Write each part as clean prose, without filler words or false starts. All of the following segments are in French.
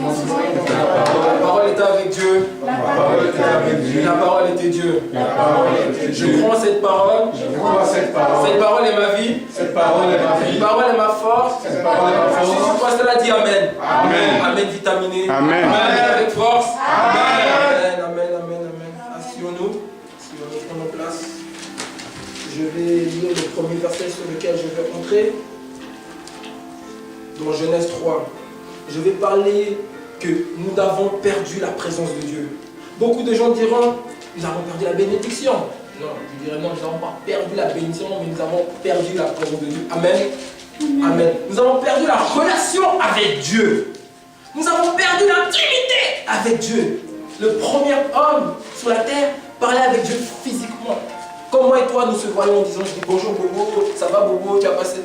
commencement était la La parole. parole était avec Dieu. La parole était avec Dieu. La parole était Dieu. La parole était Dieu. Je prends cette parole. Je crois cette parole. Cette parole est ma vie. Cette parole est ma Cette vie. parole est ma force. Cette parole est ma Si tu force. crois cela, dis Amen. Amen. Amen vitaminé. Amen. Amen avec force. Amen. Amen, amen, amen, amen. Asseyons-nous. Asseyons-nous, prenons place. Je vais lire le premier verset sur lequel je vais entrer. Dans Genèse 3. Je vais parler que nous avons perdu la présence de Dieu. Beaucoup de gens diront, nous avons perdu la bénédiction. Non, je dirais non, nous n'avons pas perdu la bénédiction, mais nous avons perdu la présence de Dieu. Amen. Amen. Nous avons perdu la relation avec Dieu. Nous avons perdu l'intimité avec Dieu. Le premier homme sur la terre parlait avec Dieu physiquement. Comme moi et toi, nous se voyons en disant, je dis bonjour Bobo, ça va Bobo, tu as passé.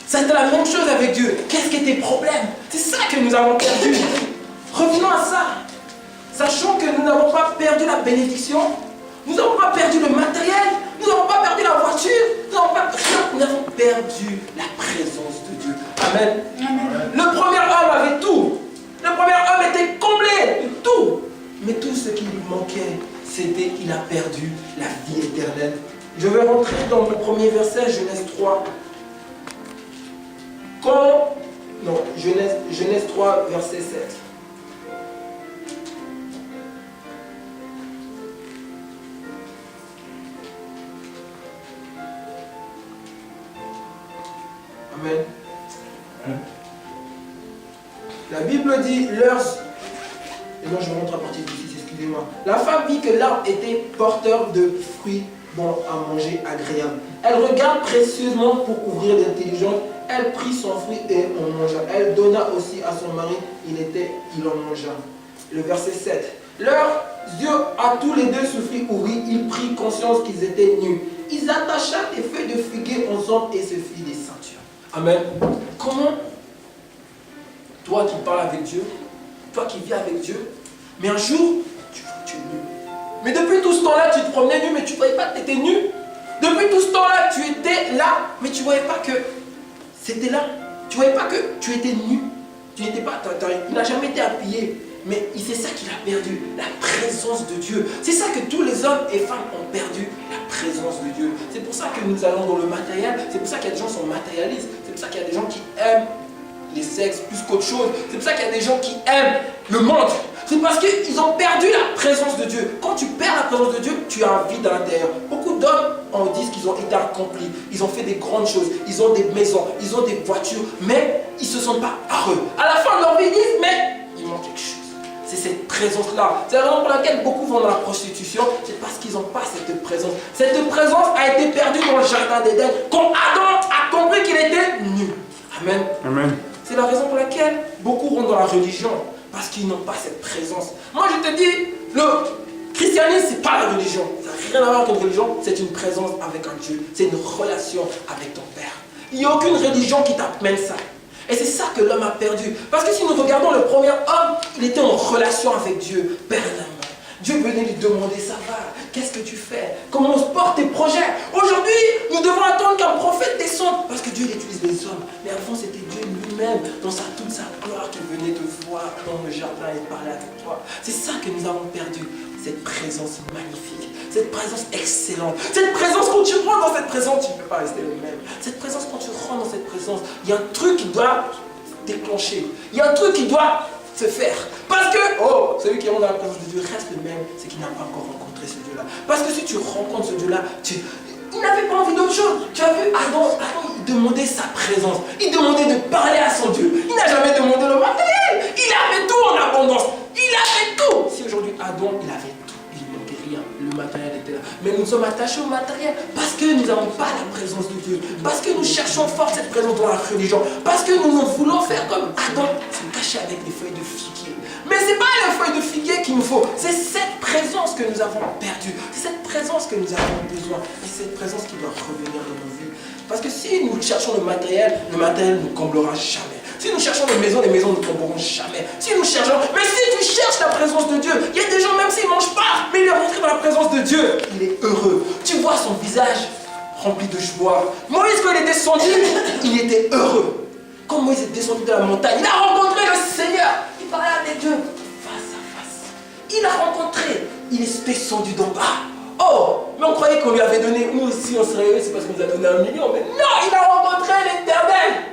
C'était la même chose avec Dieu. Qu'est-ce qui est tes problèmes? C'est ça que nous avons perdu. Revenons à ça. Sachant que nous n'avons pas perdu la bénédiction, nous n'avons pas perdu le matériel, nous n'avons pas perdu la voiture, nous avons perdu la présence de Dieu. Amen. Amen. Le premier homme avait tout. Le premier homme était comblé de tout. Mais tout ce qui lui manquait, c'était qu'il a perdu la vie éternelle. Je vais rentrer dans mon premier verset, Genèse 3. Genèse 3, verset 7. Amen. La Bible dit, et moi je rentre à partir d'ici, excusez-moi. La femme vit que l'arbre était porteur de fruits bons à manger, agréables. Elle regarde précieusement pour ouvrir l'intelligence. Elle prit son fruit et en mangea. Elle donna aussi à son mari, il en mangea. Le verset 7. Leurs yeux à tous les deux s'ouvrirent, ils prirent conscience qu'ils étaient nus. Ils attachèrent des feuilles de figuier ensemble et se firent des ceintures. Amen. Comment toi qui parles avec Dieu, toi qui vis avec Dieu, mais un jour, tu vois que tu es nu. Mais depuis tout ce temps-là, tu te promenais nu, mais tu ne voyais pas que tu étais nu. Depuis tout ce temps-là, tu étais là, mais tu ne voyais pas que c'était là. Tu ne voyais pas que tu étais nu. Tu n'étais pas, il n'a jamais été appuyé. Mais c'est ça qu'il a perdu, la présence de Dieu. C'est ça que tous les hommes et femmes ont perdu, la présence de Dieu. C'est pour ça que nous allons dans le matériel. C'est pour ça qu'il y a des gens qui sont matérialistes. C'est pour ça qu'il y a des gens qui aiment les sexes plus qu'autre chose. C'est pour ça qu'il y a des gens qui aiment le monde. C'est parce qu'ils ont perdu la présence de Dieu. Quand tu perds la présence de Dieu, tu as un vide à l'intérieur. Beaucoup d'hommes en disent qu'ils ont été accomplis. Ils ont fait des grandes choses. Ils ont des maisons, ils ont des voitures. Mais ils ne se sentent pas heureux. À la fin de leur vie, ils disent, mais il manque quelque chose. C'est cette présence-là. C'est la raison pour laquelle beaucoup vont dans la prostitution. C'est parce qu'ils n'ont pas cette présence. Cette présence a été perdue dans le jardin d'Éden quand Adam a compris qu'il était nu. Amen. Amen. C'est la raison pour laquelle beaucoup rentrent dans la religion. Parce qu'ils n'ont pas cette présence. Moi je te dis, le christianisme c'est pas la religion. Ça n'a rien à voir avec une religion. C'est une présence avec un Dieu. C'est une relation avec ton Père. Il n'y a aucune religion qui t'amène ça. Et c'est ça que l'homme a perdu. Parce que si nous regardons le premier homme, il était en relation avec Dieu, permanemment. Dieu venait lui demander, ça va, qu'est-ce que tu fais? Comment on se porte tes projets? Aujourd'hui, nous devons attendre qu'un prophète descende. Parce que Dieu il utilise les hommes. Mais avant, c'était Dieu lui-même, dans toute sa gloire, qui venait te voir dans le jardin et parler avec toi. C'est ça que nous avons perdu. Cette présence magnifique, cette présence excellente, cette présence, quand tu rentres dans cette présence, tu ne peux pas rester le même. Cette présence, quand tu rentres dans cette présence, il y a un truc qui doit déclencher. Il y a un truc qui doit se faire. Parce que, celui qui rentre dans la présence de Dieu reste le même, c'est qu'il n'a pas encore rencontré ce Dieu-là. Parce que si tu rencontres ce Dieu-là, il n'avait pas envie d'autre chose. Tu as vu, Adam, il demandait sa présence. Il demandait de parler à son Dieu. Il n'a jamais demandé le matériel. Il avait tout en abondance. Il avait tout. Si aujourd'hui Adam, il avait tout, il ne manquait rien. Le matériel était là. Mais nous sommes attachés au matériel parce que nous n'avons pas la présence de Dieu. Parce que nous cherchons fort cette présence dans la religion. Parce que nous voulons faire comme Adam, se cacher avec des feuilles de figuier. Mais ce n'est pas les feuilles de figuier qu'il nous faut. C'est cette présence que nous avons perdue. C'est cette présence que nous avons besoin. Et c'est cette présence qui doit revenir dans nos vies. Parce que si nous cherchons le matériel ne nous comblera jamais. Si nous cherchons les maisons ne nous combleront jamais. Si nous cherchons, mais si tu cherches la présence de Dieu, il y a des gens, même s'ils ne mangent pas, mais il est rentré dans la présence de Dieu. Il est heureux. Tu vois son visage rempli de joie. Moïse, quand il est descendu, il était heureux. Quand Moïse est descendu de la montagne, il a rencontré le Seigneur. Il parlait avec Dieu. il est descendu d'en bas. Oh, mais on croyait qu'on lui avait donné, nous aussi on serait heureux, c'est parce qu'on nous a donné 1 million. Mais non, il a rencontré l'Éternel.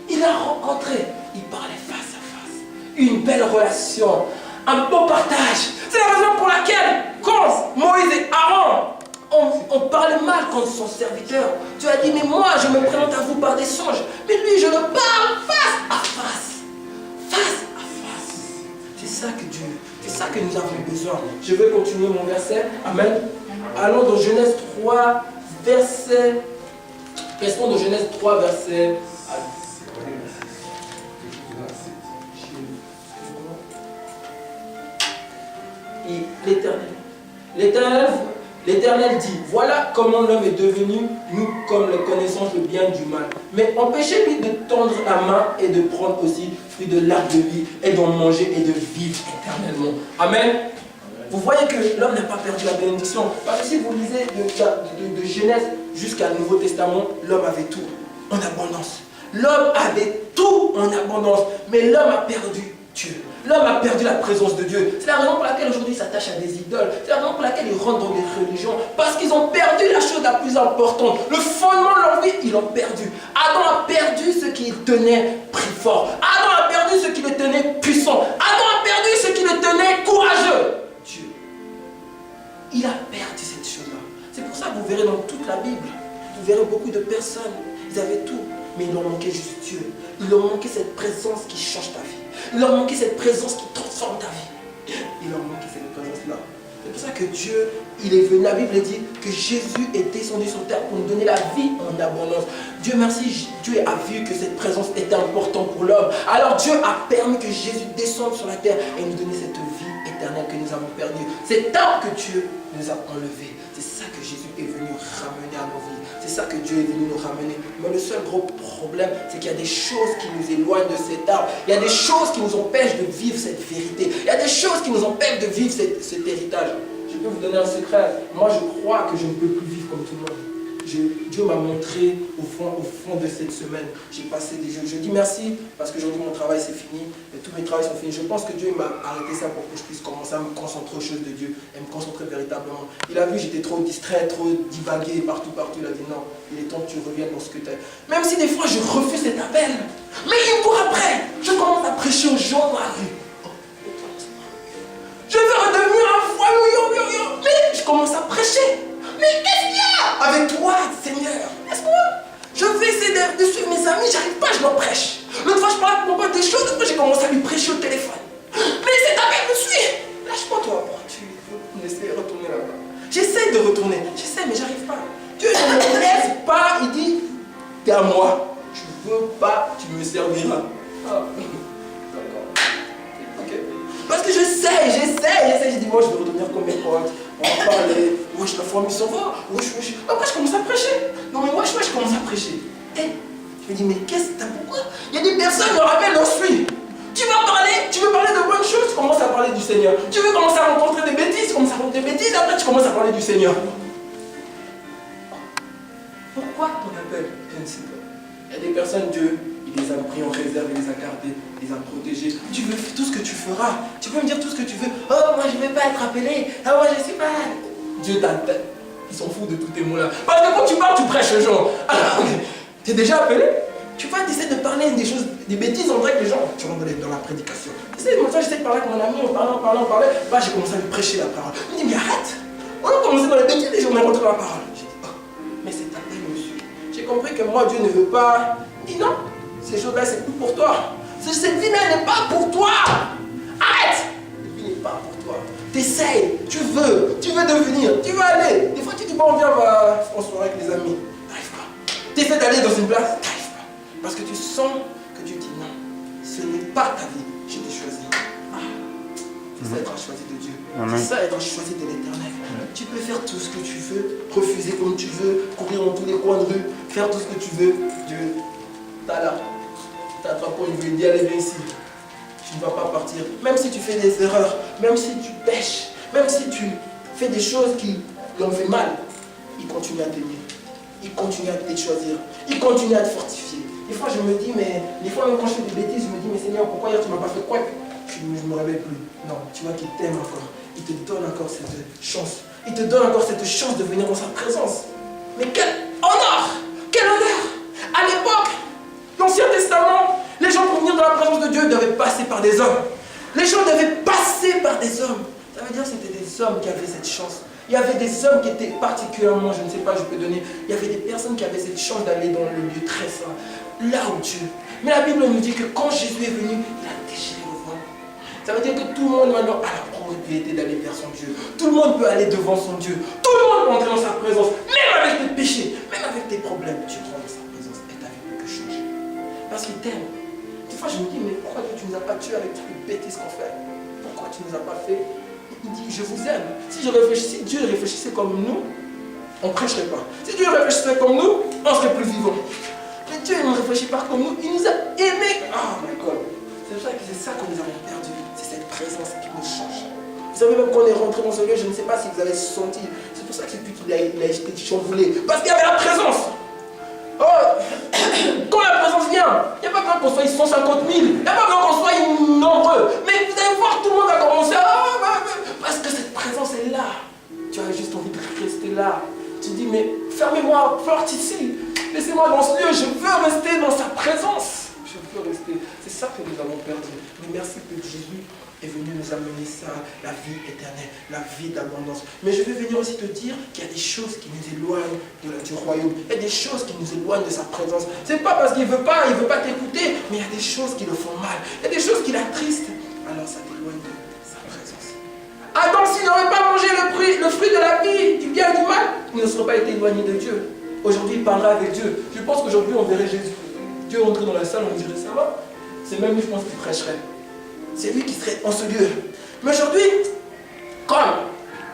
Il a rencontré, il parlait face à face. Une belle relation, un beau partage. C'est la raison pour laquelle, quand Moïse et Aaron, on parlait mal contre son serviteur, tu as dit, mais moi je me présente à vous par des songes. Mais lui, je le parle face à face. Face à face. C'est ça que Dieu, c'est ça que nous avons besoin. Je vais continuer mon verset. Amen. Allons dans Genèse 3, verset. Restons dans Genèse 3, verset. Et l'Éternel dit, voilà comment l'homme est devenu, nous, comme le connaissons le bien du mal. Mais empêchez-lui de tendre la main et de prendre aussi fruit de l'arbre de vie et d'en manger et de vivre éternellement. Amen. Vous voyez que l'homme n'a pas perdu la bénédiction. Parce que si vous lisez de Genèse jusqu'à Nouveau Testament, l'homme avait tout en abondance. L'homme avait tout en abondance, mais l'homme a perdu Dieu. L'homme a perdu la présence de Dieu. C'est la raison pour laquelle aujourd'hui il s'attache à des idoles. C'est la raison pour laquelle ils rentrent dans des religions. Parce qu'ils ont perdu la chose la plus importante. Le fondement de leur vie, ils l'ont perdu. Adam a perdu ce qui le tenait pris fort. Adam a perdu ce qui le tenait puissant. Adam a perdu ce qui le tenait courageux. Dieu. Il a perdu cette chose-là. C'est pour ça que vous verrez dans toute la Bible, vous verrez beaucoup de personnes, ils avaient tout, mais il leur manquait juste Dieu. Il leur manquait cette présence qui change ta vie. Il leur manquait cette présence qui transforme ta vie. Il leur manquait cette présence-là. C'est pour ça que Dieu, il est venu. La Bible dit que Jésus est descendu sur terre pour nous donner la vie en abondance. Dieu merci, Dieu a vu que cette présence était importante pour l'homme. Alors Dieu a permis que Jésus descende sur la terre et nous donner cette vie éternelle que nous avons perdue. Cet arbre que Dieu nous a enlevé. C'est ça que Jésus est venu ramener à nos vies. C'est ça que Dieu est venu nous ramener. Mais le seul gros problème, c'est qu'il y a des choses qui nous éloignent de cet arbre. Il y a des choses qui nous empêchent de vivre cette vérité. Il y a des choses qui nous empêchent de vivre cet héritage. Je peux vous donner un secret. Moi, je crois que je ne peux plus vivre comme tout le monde. Dieu m'a montré au fond de cette semaine. J'ai passé des jours. Je dis merci parce qu'aujourd'hui mon travail c'est fini. Et tous mes travaux sont finis. Je pense que Dieu m'a arrêté ça pour que je puisse commencer à me concentrer aux choses de Dieu et me concentrer véritablement. Il a vu j'étais trop distrait, trop divagué partout. Il a dit non, il est temps que tu reviennes dans ce que tu es. Même si des fois je refuse cet appel. Mais il court après. Je commence à prêcher aux gens dans la rue. Je veux redevenir un voyou. Mais je commence à prêcher. Mais qu'est-ce qu'il y a avec toi, Seigneur? Laisse-moi. Je vais essayer de suivre mes amis, j'arrive pas, je leur prêche. L'autre fois, je parlais pour mon pote des choses, l'autre fois, j'ai commencé à lui prêcher au téléphone. Mais cet appel me suit. Lâche-moi, toi. Tu veux me laisser retourner là-bas? J'essaie de retourner. J'essaie, mais j'arrive pas. Dieu ne me laisse pas. Il dit, t'es à moi. Je veux pas, tu me serviras. Ah. D'accord. Ok. Parce que j'essaie. J'ai dit, moi, je vais redevenir comme mes potes. On va parler. Wesh, la famille s'en va. Wesh. Après, je commence à prêcher. Non, mais wesh, je commence à prêcher. Et je me dis, mais qu'est-ce que t'as pourquoi? Il y a des personnes qui me rappellent, on suit. Tu veux parler de bonnes choses, tu commences à parler du Seigneur. Tu veux commencer à rencontrer des bêtises, tu commences à rencontrer des bêtises, après tu commences à parler du Seigneur. Pourquoi ton appel? Je ne sais pas. Il y a des personnes, Dieu, il les a pris en réserve, il les a gardés, il les a protégés. Tu veux tout ce que tu feras. Tu peux me dire tout ce que tu veux. Oh, moi je ne vais pas être appelé. Ah, moi je ne sais pas. Dieu t'a. Il s'en fout de tous tes mots-là. Parce que quand tu parles, tu prêches aux gens. Alors, tu es déjà appelé? Tu vois, tu essaies de parler des choses, des bêtises, on dirait que les gens, tu rentres dans la prédication. J'essaie de parler avec mon ami, on parlait. Bah, j'ai commencé à lui prêcher la parole. Il me dit, mais arrête! On a commencé dans les bêtises, les gens m'ont rentré dans la parole. J'ai dit, oh, mais c'est appel, monsieur. J'ai compris que moi, Dieu ne veut pas. Il dit, non, ces choses-là, c'est plus pour toi. Cette vie-là n'est pas pour toi. Arrête! Cette vie n'est pas pour toi. T'essayes, tu veux devenir, tu veux aller. Des fois, tu dis, bon, viens, on se voit avec les amis. T'arrives pas. Tu essaies d'aller dans une place, t'arrives pas. Parce que tu sens que Dieu dit non, ce n'est pas ta vie, je t'ai choisi. Ah, c'est ça être choisi de Dieu. C'est ça être choisi de l'Éternel. Tu peux faire tout ce que tu veux, refuser comme tu veux, courir dans tous les coins de rue, faire tout ce que tu veux. Dieu, t'as là, t'attrapes pour une vie, dis allez viens ici. Tu ne vas pas partir. Même si tu fais des erreurs, même si tu pêches, même si tu fais des choses qui l'ont fait mal, il continue à t'aimer. Il continue à te choisir. Il continue à te fortifier. Des fois, je me dis, mais des fois, même quand je fais des bêtises, je me dis, mais Seigneur, pourquoi hier tu ne m'as pas fait quoi? Je je me réveille plus. Non, tu vois qu'il t'aime encore. Il te donne encore cette chance. Il te donne encore cette chance de venir dans sa présence. Mais quel honneur! Quel honneur! À l'époque, l'Ancien Testament, les gens pour venir dans la présence de Dieu devaient passer par des hommes. Les gens devaient passer par des hommes. Ça veut dire que c'était des hommes qui avaient cette chance. Il y avait des hommes qui étaient particulièrement, je ne sais pas, je peux donner, il y avait des personnes qui avaient cette chance d'aller dans le lieu très saint, là où Dieu. Mais la Bible nous dit que quand Jésus est venu, il a déchiré le voile. Ça veut dire que tout le monde maintenant a la probabilité d'aller vers son Dieu. Tout le monde peut aller devant son Dieu. Tout le monde peut entrer dans sa présence, même avec tes péchés, même avec tes problèmes. Tu rentres dans sa présence et ta vie ne peut que changer. Parce qu'il t'aime. Des fois, je me dis, mais pourquoi Dieu, tu ne nous as pas tués avec toutes les bêtises qu'on fait? Pourquoi tu ne nous as pas fait? Il dit, je vous aime. Si Dieu réfléchissait comme nous, on ne prêcherait pas. Si Dieu réfléchissait comme nous, on serait plus vivants. Mais Dieu ne réfléchit pas comme nous, il nous a aimés. Oh my God. C'est ça que nous avons perdu. C'est cette présence qui nous change. Vous savez, même quand on est rentré dans ce lieu, je ne sais pas si vous avez senti. C'est pour ça que c'est lui qui l'a été chamboulé. Parce qu'il y avait la présence. Oh, quand la présence vient, il n'y a pas besoin qu'on soit 150 000, il n'y a pas besoin qu'on soit nombreux. Mais vous allez voir, tout le monde va commencer à... Parce que cette présence est là. Tu as juste envie de rester là. Tu dis, mais fermez-moi porte ici. Laissez-moi dans ce lieu, je veux rester dans sa présence. Je veux rester. C'est ça que nous avons perdu. Mais merci que Jésus est venu nous amener ça, la vie éternelle, la vie d'abondance. Mais je vais venir aussi te dire qu'il y a des choses qui nous éloignent du royaume. Il y a des choses qui nous éloignent de sa présence. C'est pas parce qu'il ne veut pas t'écouter, mais il y a des choses qui le font mal. Il y a des choses qui l'attristent. Alors ça t'éloigne de sa présence. Adam, s'il n'aurait pas mangé le fruit de la vie, du bien et du mal, il ne serait pas été éloigné de Dieu. Aujourd'hui, il parlera avec Dieu. Je pense qu'aujourd'hui, on verrait Jésus. Dieu entrer dans la salle, on dirait ça va. C'est même lui, je pense, qui prêcherait. C'est lui qui serait en ce lieu. Mais aujourd'hui, comme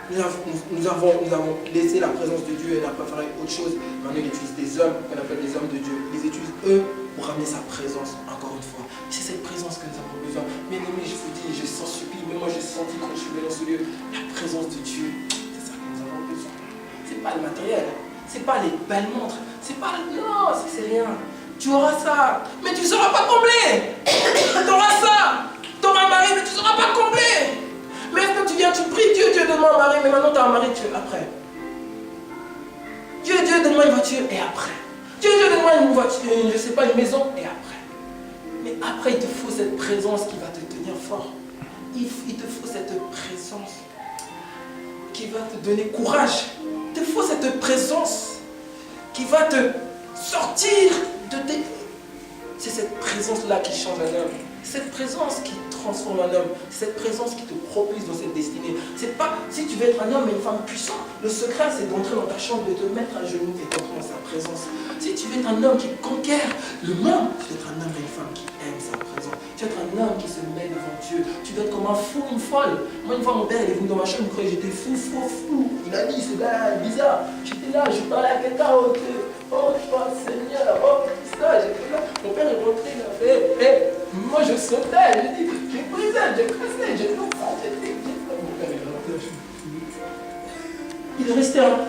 nous avons laissé la présence de Dieu et n'a pas fait autre chose, maintenant il utilise des hommes qu'on appelle des hommes de Dieu. Ils utilisent eux pour ramener sa présence encore une fois. C'est cette présence que nous avons besoin. Bien aimé, je vous dis, je s'en supplie, mais moi j'ai senti quand je suis venu dans ce lieu, la présence de Dieu. C'est ça que nous avons besoin. C'est pas le matériel, c'est pas les belles montres, c'est pas... Non, c'est rien. Tu auras ça, mais tu ne seras pas comblé. Tu auras ça. Tu auras un mari, mais tu ne seras pas comblé. Mais est-ce que tu viens, tu pries, Dieu, donne-moi un mari, mais maintenant tu as un mari, tu es après. Dieu, donne-moi une voiture, et après. Dieu, donne-moi une voiture, je ne sais pas, une maison, et après. Mais après, il te faut cette présence qui va te tenir fort. Il te faut cette présence qui va te donner courage. Il te faut cette présence qui va te sortir de tes... C'est cette présence-là qui change un homme. Cette présence qui transforme un homme. Cette présence qui te propulse dans cette destinée. C'est pas, si tu veux être un homme et une femme puissant, le secret c'est d'entrer dans ta chambre, de te mettre à genoux et d'entrer dans sa présence. Si tu veux être un homme qui conquiert le monde, tu dois être un homme et une femme qui aime sa présence. Tu dois être un homme qui se met devant Dieu. Tu dois être comme un fou, une folle. Moi une fois mon père il est venu dans ma chambre, il croyait que j'étais fou. Il a dit, ce gars est bizarre. J'étais là, je parlais à quelqu'un, oh Seigneur, oh ça, j'étais là. Mon père est rentré, il a fait, moi je sautais, j'ai dit, j'ai brisé, j'ai cassé, j'ai tout fait, mon père est rentré, il est resté là.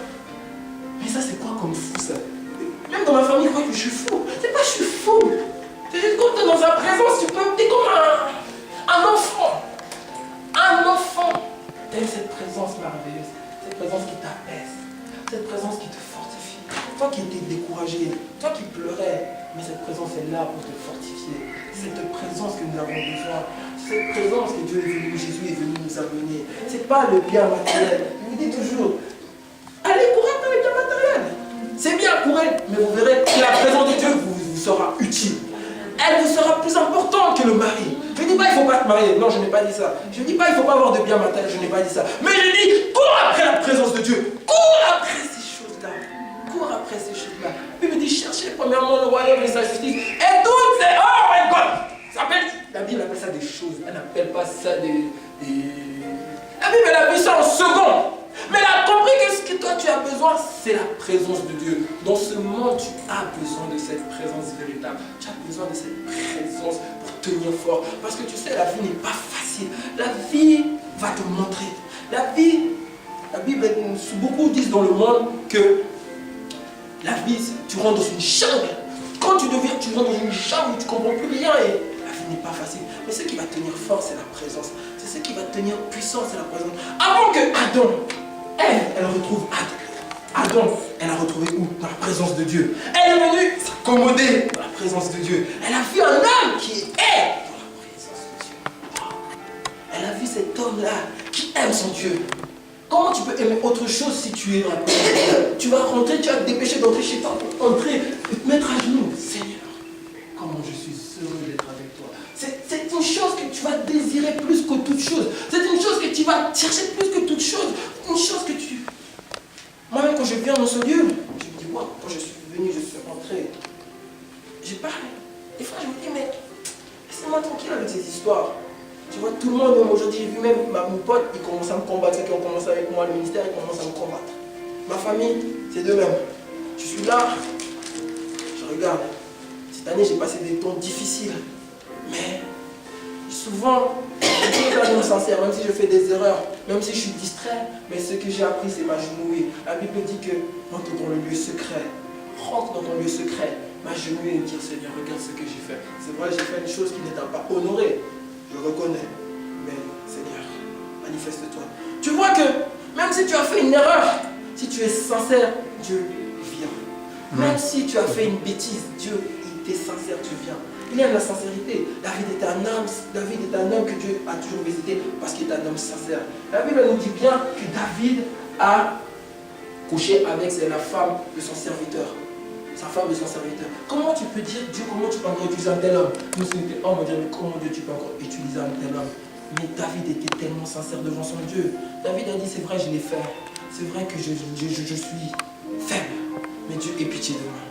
Mais ça c'est quoi comme fou ça? Même dans ma famille, ils croient que je suis fou. C'est pas je suis fou. C'est juste quand tu es dans sa présence, tu es comme un enfant. Un enfant. T'aimes cette présence merveilleuse, cette présence qui t'apaise, cette présence qui te fortifie. Toi qui étais découragé, toi qui pleurais, mais cette présence est là pour te fortifier. Cette présence que nous avons besoin, cette présence que Dieu est venu, Jésus est venu nous amener. C'est pas le bien matériel. Il vous dit toujours, allez courir dans les biens matériels. C'est bien courir, mais vous verrez que la présence de Dieu vous sera utile. Elle vous sera plus importante que le mari. Je ne dis pas il ne faut pas te marier. Non, je n'ai pas dit ça. Je ne dis pas il ne faut pas avoir de biens matériels. Je n'ai pas dit ça. Mais je dis cours après la présence de Dieu. Cours après ces choses-là. Cours après ces choses-là. Puis il me dit cherchez premièrement le royaume et sa justice. Et toutes ces... Oh my God! La Bible appelle ça des choses. Elle n'appelle pas ça des... La Bible elle a vu ça en second. Mais elle a compris que ce que toi tu as besoin, c'est la présence de Dieu. Dans ce monde, tu as besoin de cette présence véritable. Tu as besoin de cette présence pour tenir fort. Parce que tu sais, la vie n'est pas facile. La vie va te montrer. La Bible, beaucoup disent dans le monde que la vie, tu rentres dans une chambre. Quand tu rentres dans une chambre où tu ne comprends plus rien et la vie n'est pas facile. Mais ce qui va tenir fort, c'est la présence. C'est ce qui va tenir puissant, c'est la présence. Avant que Adam, elle retrouve Adam, elle a retrouvé où? Dans la présence de Dieu. Elle est venue s'accommoder dans la présence de Dieu. Elle a vu un homme qui est dans la présence de Dieu. Elle a vu cet homme-là qui aime son Dieu. Comment tu peux aimer autre chose si tu es dans la présence de Dieu? Tu vas rentrer, tu vas te dépêcher d'entrer chez toi, entrer et te mettre à genoux. Seigneur, comment je suis heureux d'être avec toi. C'est une chose que tu vas désirer plus que toute chose. C'est une chose que tu vas chercher plus que toute chose. Une chose que tu... Moi-même, quand je viens dans ce lieu, je me dis, wow, quand je suis venu, je suis rentré. J'ai parlé. Des fois, je me dis, mais laissez-moi tranquille avec ces histoires. Tu vois, tout le monde, même aujourd'hui, j'ai vu même mon pote, il commence à me combattre. Ceux qui ont commencé avec moi, le ministère, ils commencent à me combattre. Ma famille, c'est d'eux-mêmes. Je suis là, je regarde. Cette année, j'ai passé des temps difficiles. Mais souvent, je suis quand même sincère, même si je fais des erreurs, même si je suis distrait, mais ce que j'ai appris, c'est m'agenouiller. La Bible dit que rentre dans le lieu secret. Rentre dans ton lieu secret. M'agenouiller et dire, Seigneur, regarde ce que j'ai fait. C'est vrai, j'ai fait une chose qui n'est pas honorée. Je reconnais. Mais Seigneur, manifeste-toi. Tu vois que même si tu as fait une erreur, si tu es sincère, Dieu vient. Même si tu as fait une bêtise, Dieu, il est sincère, tu viens. Il aime la sincérité. David est un homme que Dieu a toujours visité parce qu'il est un homme sincère. La Bible nous dit bien que David a couché avec la femme de son serviteur. Sa femme de son serviteur. Comment tu peux dire Dieu, comment tu peux encore utiliser un tel homme? Nous sommes des hommes, on dirait, mais comment Dieu tu peux encore utiliser un tel homme? Mais David était tellement sincère devant son Dieu. David a dit, c'est vrai, je l'ai fait. C'est vrai que je suis faible. Mais Dieu, aie pitié de moi.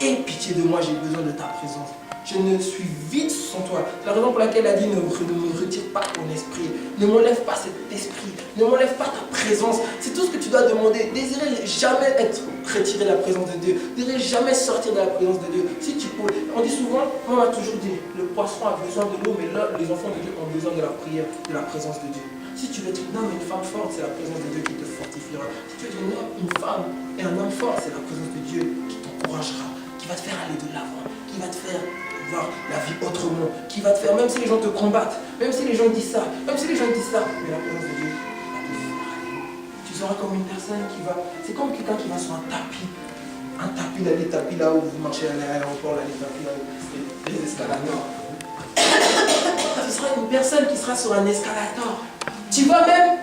Aie pitié de moi, j'ai besoin de ta présence. Je ne suis vide sans toi. C'est la raison pour laquelle elle a dit, ne me retire pas ton esprit. Ne m'enlève pas cet esprit. Ne m'enlève pas ta présence. C'est tout ce que tu dois demander. Désirez jamais être retiré de la présence de Dieu. Désirez jamais sortir de la présence de Dieu. Si tu peux, on dit souvent, on m'a toujours dit, le poisson a besoin de l'eau, mais là, les enfants de Dieu ont besoin de la prière, de la présence de Dieu. Si tu veux être un homme et une femme forte, c'est la présence de Dieu qui te fortifiera. Si tu veux être un homme, une femme et un homme fort, c'est la présence de Dieu qui t'encouragera, qui va te faire aller de l'avant, qui va te faire voir la vie autrement, qui va te faire, même si les gens te combattent, même si les gens disent ça, même si les gens disent ça, mais la présence de Dieu va te faire aller. Tu seras comme une personne qui va, c'est comme quelqu'un qui va sur un tapis là, les tapis là où vous marchez à l'aéroport, là, les tapis là, les escalators. Tu seras une personne qui sera sur un escalator. Tu vas même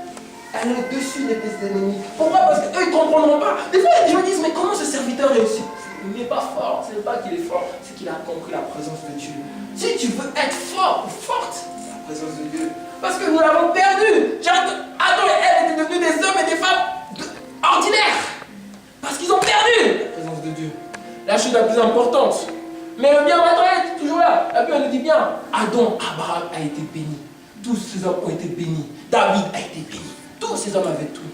aller au-dessus de tes ennemis. Pourquoi? Parce qu'eux, ils ne comprendront pas. Des fois, les gens disent, mais comment ce serviteur réussit? Il n'est pas fort. Ce n'est pas qu'il est fort, c'est qu'il a compris la présence de Dieu. Si tu veux être fort ou forte, la présence de Dieu. Parce que nous l'avons perdu. Adam et Ève étaient devenus des hommes et des femmes ordinaires. Parce qu'ils ont perdu la présence de Dieu. La chose la plus importante. Mais le bien maintenant est toujours là. La Bible nous dit bien, Abraham a été béni. Tous ces hommes ont été bénis. David a été béni. Tous ces hommes avaient tout.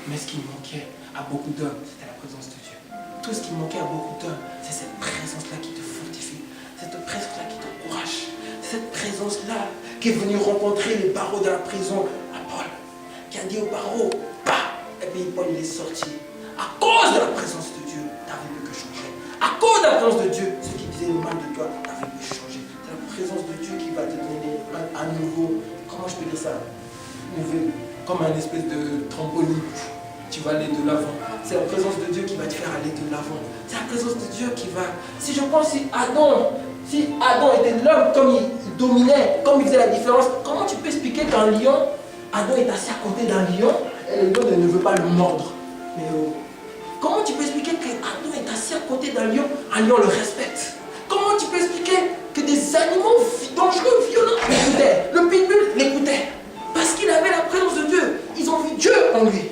Mais ce qui manquait à beaucoup d'hommes, c'était la présence de Dieu. Tout ce qui manquait à beaucoup d'hommes, c'est cette présence-là qui te fortifie. Cette présence-là qui t'encourage. Cette présence-là qui est venue rencontrer les barreaux de la prison à Paul. Qui a dit aux barreaux, bah, et puis Paul il est sorti. À cause de la présence de Dieu, t'avais plus que changer. À cause de la présence de Dieu, ceux qui disaient le mal de toi, t'avais plus changer. C'est la présence de Dieu qui va te donner à nouveau, comment je peux dire ça, comme un espèce de trampoline. Tu vas aller de l'avant. C'est la présence de Dieu qui va te faire aller de l'avant. C'est la présence de Dieu qui va... Si je pense, si Adam était l'homme, comme il dominait, comme il faisait la différence, comment tu peux expliquer qu'un lion, Adam est assis à côté d'un lion, et le lion ne veut pas le mordre? Mais comment tu peux expliquer qu'Adam est assis à côté d'un lion, un lion le respecte? Comment tu peux expliquer que des animaux dangereux, violents l'écoutaient? Le pitbull l'écoutait. Parce qu'il avait la présence de Dieu. Ils ont vu Dieu en lui.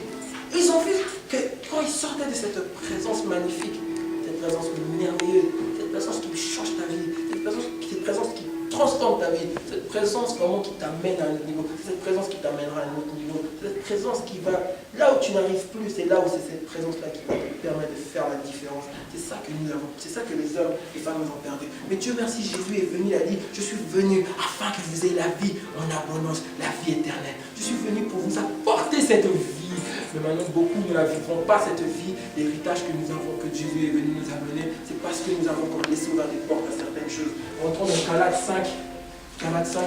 Ils ont vu que quand ils sortaient de cette présence magnifique, cette présence merveilleuse, cette présence qui change ta vie, cette présence qui transforme ta vie, cette présence vraiment qui t'amène à un autre niveau, cette présence qui t'amènera à un autre niveau, cette présence qui va là où tu n'arrives plus, c'est là où c'est cette présence-là qui va te permettre de faire la différence. C'est ça que nous avons, c'est ça que les hommes et les femmes ont perdu. Mais Dieu merci, Jésus est venu, il a dit, je suis venu afin que vous ayez la vie en abondance, la vie éternelle. Je suis venu pour vous apporter cette vie. Mais maintenant, beaucoup ne la vivront pas, cette vie, l'héritage que nous avons, que Jésus est venu nous amener, c'est parce que nous avons laissé ouvert des portes à certaines choses. Rentrons dans Galates 5, Galates 5.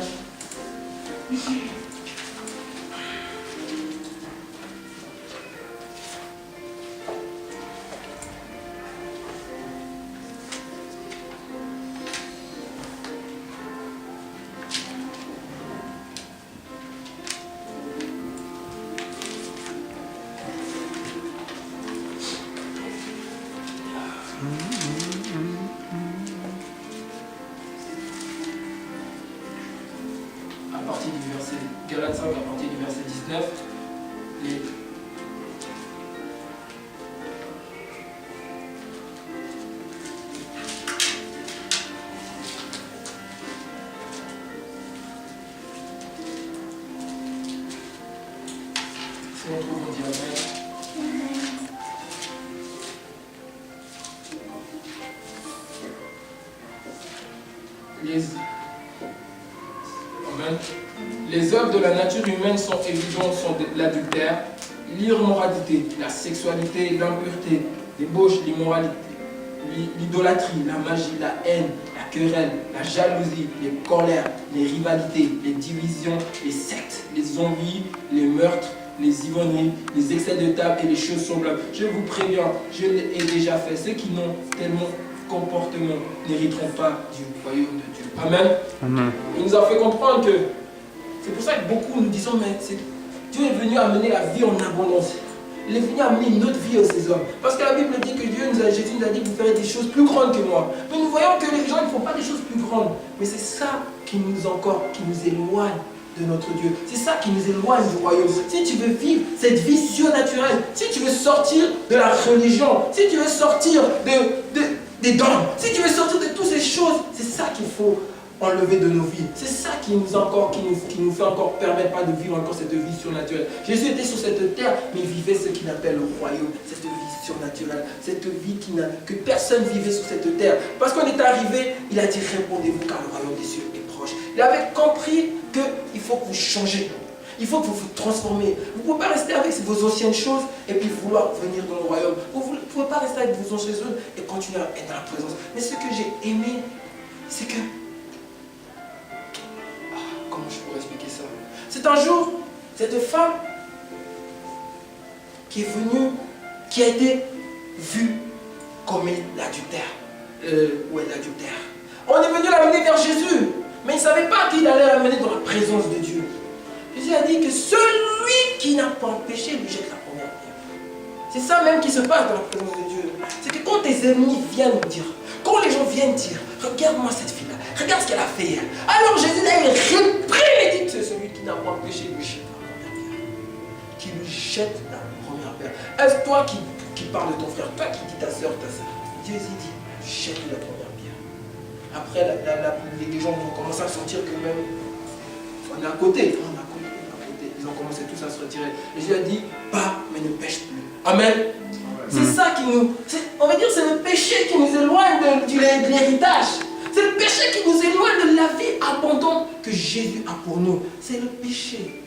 À partir du verset Galates 5, à partir du verset 19, les si on trouve, on dit Amen. Amen. Les œuvres de la nature humaine sont évidentes, sont l'adultère, l'immoralité, la sexualité, l'impureté, l'ébauche, l'immoralité, l'idolâtrie, la magie, la haine, la querelle, la jalousie, les colères, les rivalités, les divisions, les sectes, les envies, les meurtres, les ivrogneries, les excès de table et les choses semblables. Je vous préviens, je l'ai déjà fait. Ceux qui n'ont tellement comportement n'hériteront pas du royaume de Dieu. Amen. Amen. Il nous a fait comprendre que c'est pour ça que beaucoup nous disons, mais Dieu est venu amener la vie en abondance. Il est venu amener une autre vie à ces hommes. Parce que la Bible dit que Jésus nous a dit que vous ferez des choses plus grandes que moi. Mais nous voyons que les gens ne font pas des choses plus grandes. Mais c'est ça qui nous éloigne de notre Dieu. C'est ça qui nous éloigne du royaume. Si tu veux vivre cette vie surnaturelle, si tu veux sortir de la religion, si tu veux sortir des dons, si tu veux sortir de toutes ces choses, c'est ça qu'il faut enlever de nos vies. C'est ça qui nous fait encore permettre pas de vivre encore cette vie surnaturelle. Jésus était sur cette terre, mais il vivait ce qu'il appelle le royaume, cette vie surnaturelle, cette vie que personne vivait sur cette terre. Parce qu'on est arrivé, il a dit répondez-vous car le royaume des cieux est proche. Il avait compris qu'il faut que vous changez. Il faut que vous vous transformez. Vous ne pouvez pas rester avec vos anciennes choses et puis vouloir venir dans le royaume. Vous ne pouvez pas rester avec vos anciennes choses et continuer à être dans la présence. Mais ce que j'ai aimé, c'est que... comment je pourrais expliquer ça? C'est un jour, cette femme qui est venue, qui a été vue comme l'adultère. L'adultère. On est venu l'amener vers Jésus, mais il ne savait pas qu'il allait l'amener dans la présence de Dieu. Jésus a dit que celui qui n'a pas péché lui jette la première pierre. C'est ça même qui se passe dans la présence de Dieu. C'est que quand tes ennemis viennent dire, quand les gens viennent dire, regarde-moi cette fille-là, regarde ce qu'elle a fait hier. Alors Jésus là, il réprédite celui qui n'a pas péché lui jette la première pierre. Qui lui jette la première pierre. Est-ce toi qui parles de ton frère, toi qui dis ta soeur, Dieu dit, jette la première pierre. Après, les gens vont commencer à sentir que même on est à côté. Ils ont commencé tous à se retirer. Jésus a dit, pas, mais ne pêche plus. Amen. C'est ça qui nous... On va dire c'est le péché qui nous éloigne de l'héritage. C'est le péché qui nous éloigne de la vie abondante que Jésus a pour nous. C'est le péché.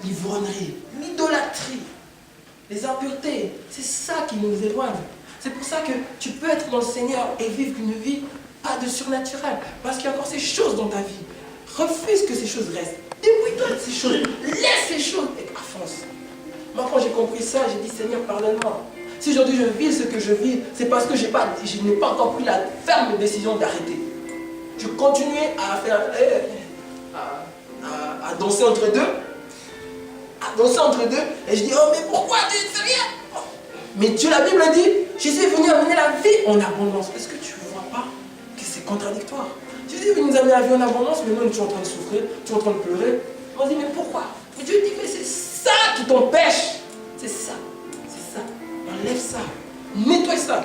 L'ivrognerie, l'idolâtrie, les impuretés. C'est ça qui nous éloigne. C'est pour ça que tu peux être dans le Seigneur et vivre une vie pas de surnaturel. Parce qu'il y a encore ces choses dans ta vie. Refuse que ces choses restent. Débrouille-toi de ces choses. Laisse ces choses et avance. Moi, quand j'ai compris ça, j'ai dit, Seigneur, pardonne-moi. Si aujourd'hui je vis ce que je vis, c'est parce que je n'ai pas encore pris la ferme décision d'arrêter. Je continuais à faire, à danser entre deux. À danser entre deux. Et je dis, oh, mais pourquoi tu ne fais rien? Mais Dieu, la Bible dit, Jésus est venu amener la vie en abondance. Est-ce que tu ne vois pas que c'est contradictoire? Jésus est venu nous amener la vie en abondance, mais nous, tu es en train de souffrir, tu es en train de pleurer. On dit, mais pourquoi? Mais Dieu dit, mais c'est ça qui t'empêche. C'est ça. C'est ça. Enlève ça. Nettoie ça.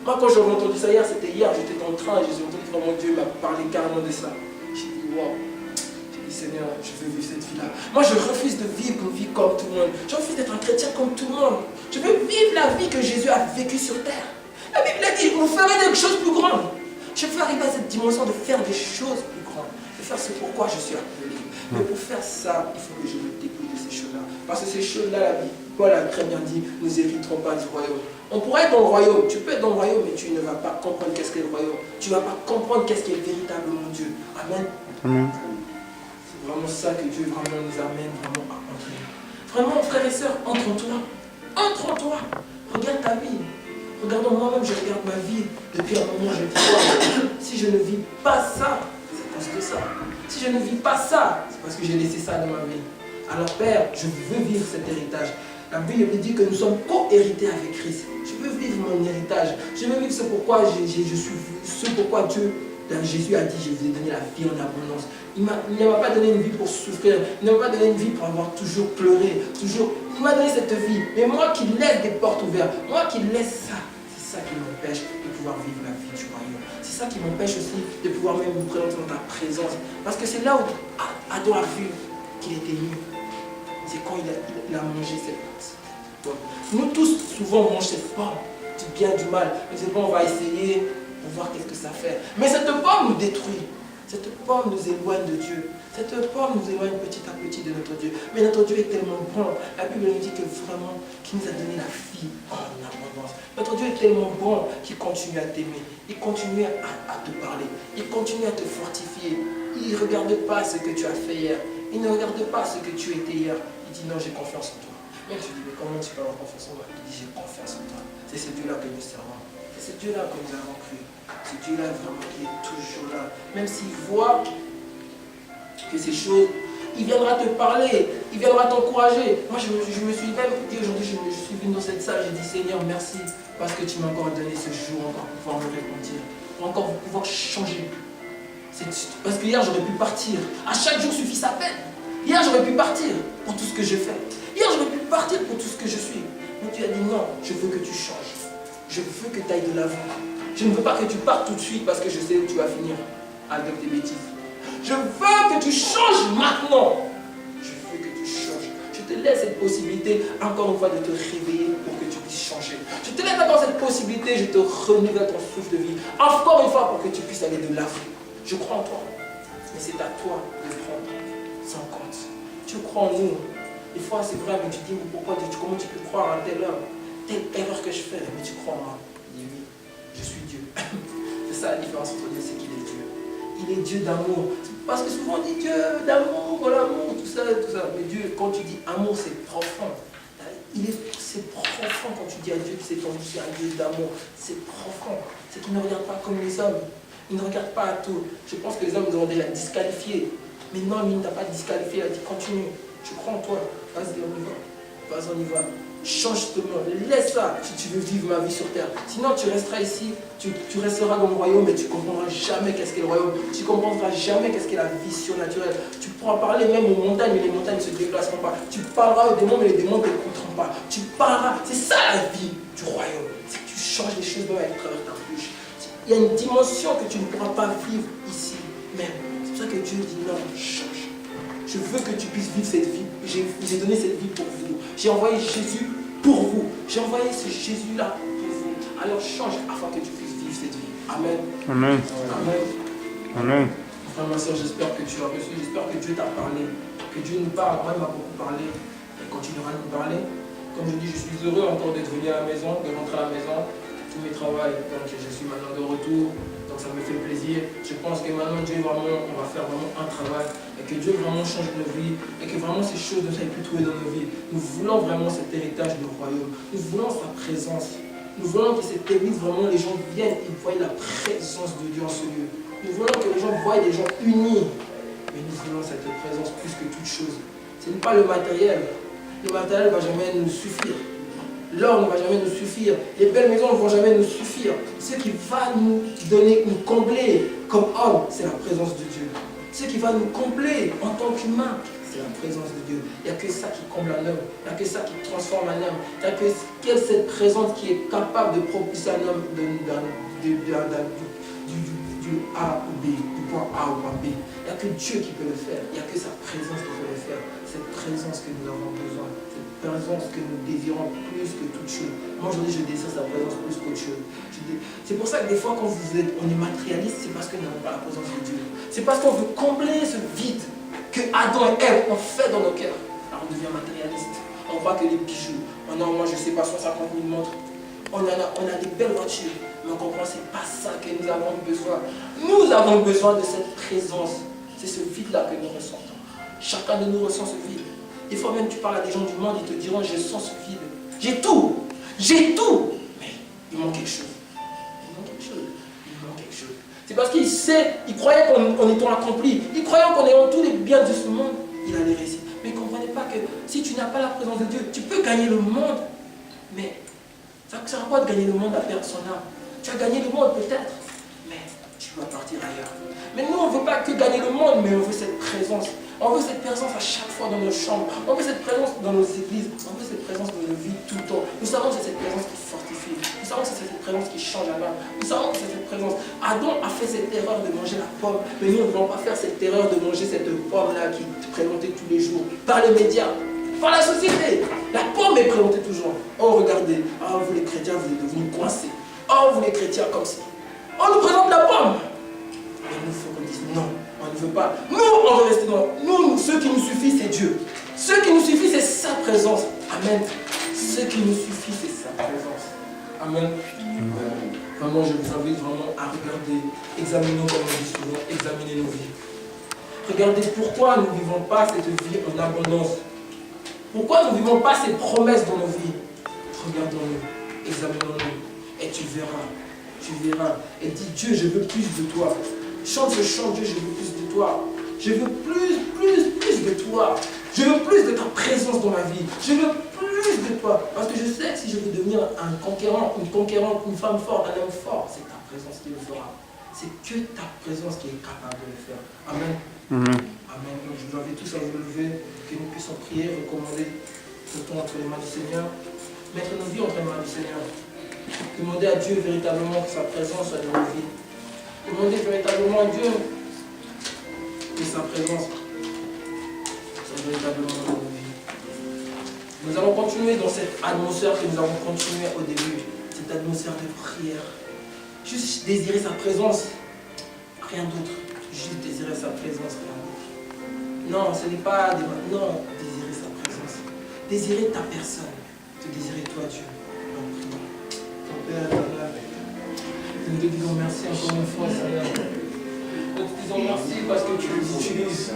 Moi, quand j'ai entendu ça hier, c'était hier, j'étais dans le train et j'ai entendu vraiment Dieu m'a parlé carrément de ça. J'ai dit, waouh. J'ai dit, Seigneur, je veux vivre cette vie-là. Moi, je refuse de vivre une vie comme tout le monde. Je refuse d'être un chrétien comme tout le monde. Je veux vivre la vie que Jésus a vécue sur terre. La Bible a dit, vous ferez des choses plus grandes. Je veux arriver à cette dimension de faire des choses plus grandes, de faire ce pourquoi je suis appelé. Mais pour faire ça, il faut que je me dépouille de ces choses-là. Parce que ces choses-là, la Bible, Paul a très bien dit, nous n'hériterons pas du royaume. On pourrait être dans le royaume, tu peux être dans le royaume, mais tu ne vas pas comprendre qu'est-ce qu'est le royaume. Tu ne vas pas comprendre qu'est-ce qu'est véritablement Dieu. Amen. Amen. C'est vraiment ça que Dieu vraiment nous amène vraiment à entrer. Vraiment, frères et sœurs, entre en toi. Entre en toi. Regarde ta vie. Regarde moi-même, je regarde ma vie. Depuis un moment, je dis quoi? Si je ne vis pas ça, c'est à cause de ça. Si je ne vis pas ça, c'est parce que j'ai laissé ça dans ma vie. Alors Père, je veux vivre cet héritage. La Bible dit que nous sommes co-hérités avec Christ. Je veux vivre mon héritage. Je veux vivre ce pourquoi Dieu, Jésus a dit, je vous ai donné la vie en abondance. Il ne m'a pas donné une vie pour souffrir. Il ne m'a pas donné une vie pour avoir toujours pleuré. Il m'a donné cette vie. Mais moi qui laisse des portes ouvertes, moi qui laisse ça, c'est ça qui m'empêche de pouvoir vivre la vie du royaume. C'est ça qui m'empêche aussi de pouvoir même vous présenter dans ta présence. Parce que c'est là où Adam a vu qu'il était nu. C'est quand il a mangé cette pomme. Nous tous, souvent, on mange cette pomme, du bien, du mal. Mais c'est bon, on va essayer pour voir qu'est-ce que ça fait. Mais cette pomme nous détruit. Cette pomme nous éloigne de Dieu. Cette pomme nous éloigne petit à petit de notre Dieu. Mais notre Dieu est tellement bon. La Bible nous dit que vraiment, qu'il nous a donné la vie en abondance. Notre Dieu est tellement bon qu'il continue à t'aimer. Il continue à te parler. Il continue à te fortifier. Il ne regarde pas ce que tu as fait hier. Il ne regarde pas ce que tu étais hier. Il dit non, j'ai confiance en toi. Même tu dis, mais comment tu peux avoir confiance en moi? Il dit, j'ai confiance en toi. C'est ce Dieu-là que nous servons. C'est ce Dieu-là que nous avons cru. Ce Dieu-là vraiment qui est toujours là. Même s'il voit que ces choses, il viendra te parler, il viendra t'encourager. Moi, je me suis même dit aujourd'hui, je suis venu dans cette salle, j'ai dit, Seigneur, merci parce que tu m'as encore donné ce jour encore pour pouvoir me repentir, pour encore pouvoir changer. Parce que hier, j'aurais pu partir. À chaque jour suffit sa peine. Hier, j'aurais pu partir pour tout ce que je fais. Hier, j'aurais pu partir pour tout ce que je suis. Mais tu as dit non, je veux que tu changes. Je veux que tu ailles de l'avant. Je ne veux pas que tu partes tout de suite parce que je sais où tu vas finir avec des bêtises. Je veux que tu changes maintenant. Je veux que tu changes. Je te laisse cette possibilité, encore une fois, de te réveiller pour que tu puisses changer. Je te laisse encore cette possibilité, je te renouvelle ton souffle de vie. Encore une fois, pour que tu puisses aller de l'avant. Je crois en toi. Mais c'est à toi de prendre sans compte. Tu crois en nous. Des fois, c'est vrai, mais tu dis, mais pourquoi, comment tu peux croire à tel homme? Telle erreur que je fais, mais tu crois en moi. Il dit oui, je suis Dieu. C'est ça la différence entre Dieu, c'est qu'il est Dieu. Il est Dieu d'amour. Parce que souvent on dit Dieu d'amour, l'amour, tout ça, tout ça. Mais Dieu, quand tu dis amour, c'est profond. C'est profond quand tu dis à Dieu que c'est ton Dieu, un Dieu d'amour. C'est profond. C'est qu'il ne regarde pas comme les hommes. Il ne regarde pas à tout. Je pense que les hommes nous ont déjà disqualifiés. Mais non, lui, il ne t'a pas disqualifié. Il a dit continue. Je crois en toi. Vas-y, on y va. Vas-y, on y va. Change ce monde. Laisse ça si tu veux vivre ma vie sur terre. Sinon, tu resteras ici. Tu resteras dans le royaume et tu ne comprendras jamais qu'est-ce qu'est le royaume. Tu ne comprendras jamais qu'est-ce qu'est la vie surnaturelle. Tu pourras parler même aux montagnes, mais les montagnes ne se déplaceront pas. Tu parleras aux démons, mais les démons ne t'écouteront pas. Tu parleras. C'est ça la vie du royaume. C'est que tu changes les choses même avec travers ta bouche. Il y a une dimension que tu ne pourras pas vivre ici même. C'est pour ça que Dieu dit non, change. Je veux que tu puisses vivre cette vie. J'ai donné cette vie pour vous. J'ai envoyé Jésus pour vous. J'ai envoyé ce Jésus-là pour vous. Alors change afin que tu puisses vivre cette vie. Amen. Amen. Amen. Amen. Frère, ma soeur, j'espère que tu as reçu. J'espère que Dieu t'a parlé. Que Dieu nous parle. Moi, il m'a beaucoup parlé. Il continuera de nous parler. Comme je dis, je suis heureux encore d'être venu à la maison, de rentrer à la maison. Tous mes travaux, donc je suis maintenant de retour. Donc ça me fait plaisir. Je pense que maintenant Dieu vraiment, on va faire vraiment un travail et que Dieu vraiment change nos vies et que vraiment ces choses ne soient plus trouvées dans nos vies. Nous voulons vraiment cet héritage du royaume. Nous voulons sa présence. Nous voulons que cette église, vraiment, les gens viennent et voient la présence de Dieu en ce lieu. Nous voulons que les gens voient des gens unis. Mais nous voulons cette présence plus que toute chose. Ce n'est pas le matériel. Le matériel ne va jamais nous suffire. L'or ne va jamais nous suffire. Les belles maisons ne vont jamais nous suffire. Ce qui va nous donner, nous combler comme homme, c'est la présence de Dieu. Ce qui va nous combler en tant qu'humain, c'est la présence de Dieu. Il n'y a que ça qui comble un homme. Il n'y a que ça qui transforme un homme. Il n'y a que cette présence qui est capable de propulser un homme du A au B, du point A au point B. Il n'y a que Dieu qui peut le faire. Il n'y a que sa présence qui peut le faire. Cette présence que nous avons besoin. Cette présence que nous désirons plus que toute chose. Moi aujourd'hui je désire sa présence plus qu'autre chose. C'est pour ça que des fois quand on est matérialiste, c'est parce que nous n'avons pas la présence de Dieu. C'est parce qu'on veut combler ce vide que Adam et Ève ont fait dans nos cœurs. Alors on devient matérialiste. On croit que les bijoux, moi je sais pas, 150 000 montres, on a des belles voitures, mais on comprend que ce n'est pas ça que nous avons besoin. Nous avons besoin de cette présence. C'est ce vide-là que nous ressentons. Chacun de nous ressent ce vide. Des fois même tu parles à des gens du monde, ils te diront je sens ce vide. J'ai tout, mais il manque quelque chose. Il manque quelque chose. C'est parce qu'il croyait qu'en étant accompli, il croyait qu'en ayant tous les biens de ce monde, il allait réussir. Mais il ne comprenait pas que si tu n'as pas la présence de Dieu, tu peux gagner le monde, mais ça ne sert à quoi de gagner le monde à perdre son âme? Tu as gagné le monde peut-être, mais tu dois partir ailleurs. Mais nous, on ne veut pas que gagner le monde, mais on veut cette présence. On veut cette présence à chaque fois dans nos chambres. On veut cette présence dans nos églises. On veut cette présence dans nos vies tout le temps. Nous savons que c'est cette présence qui fortifie. Nous savons que c'est cette présence qui change la main. Nous savons que c'est cette présence. Adam a fait cette erreur de manger la pomme. Mais nous, on ne voulons pas faire cette erreur de manger cette pomme-là qui est présentée tous les jours par les médias, par la société. La pomme est présentée toujours. Oh, regardez. Oh, vous les chrétiens, vous êtes devenus coincés. Oh, vous les chrétiens, comme ça. On nous présente la pomme. Mais nous, il faut qu'on dise non. On ne veut pas. Nous, on veut rester dans. Nous, ce qui nous suffit, c'est Dieu. Ce qui nous suffit, c'est sa présence. Amen. Ce qui nous suffit, c'est sa présence. Amen. Vraiment, je vous invite vraiment à regarder. Examinons, comme on dit souvent, examiner nos vies. Regardez pourquoi nous ne vivons pas cette vie en abondance. Pourquoi nous ne vivons pas ces promesses dans nos vies. Regardons-nous, examinons-nous, et tu verras. Tu verras. Et dis Dieu, je veux plus de toi. Chante ce chant, Dieu, je veux plus de toi. Je veux plus de toi. Je veux plus de ta présence dans ma vie. Je veux plus de toi. Parce que je sais que si je veux devenir un conquérant, une conquérante, une femme forte, un homme fort, c'est ta présence qui le fera. C'est que ta présence qui est capable de le faire. Amen. Amen. Donc je vous invite tous à vous lever, que nous puissions prier, recommander ce temps entre les mains du Seigneur. Mettre nos vies entre les mains du Seigneur. Demander à Dieu véritablement que sa présence soit dans nos vies. Demandez véritablement à Dieu que sa présence soit véritablement dans nos vies. Nous allons continuer dans cette atmosphère que nous avons continué au début, cette atmosphère de prière. Juste désirer sa présence, rien d'autre. Juste désirer sa présence, rien d'autre. Non, ce n'est pas des... Non, désirer sa présence. Désirer ta personne. Te désirer toi, Dieu. En priant. Ton Père éternel. Nous te disons merci encore une fois, Seigneur. Nous te disons merci parce que tu nous utilises.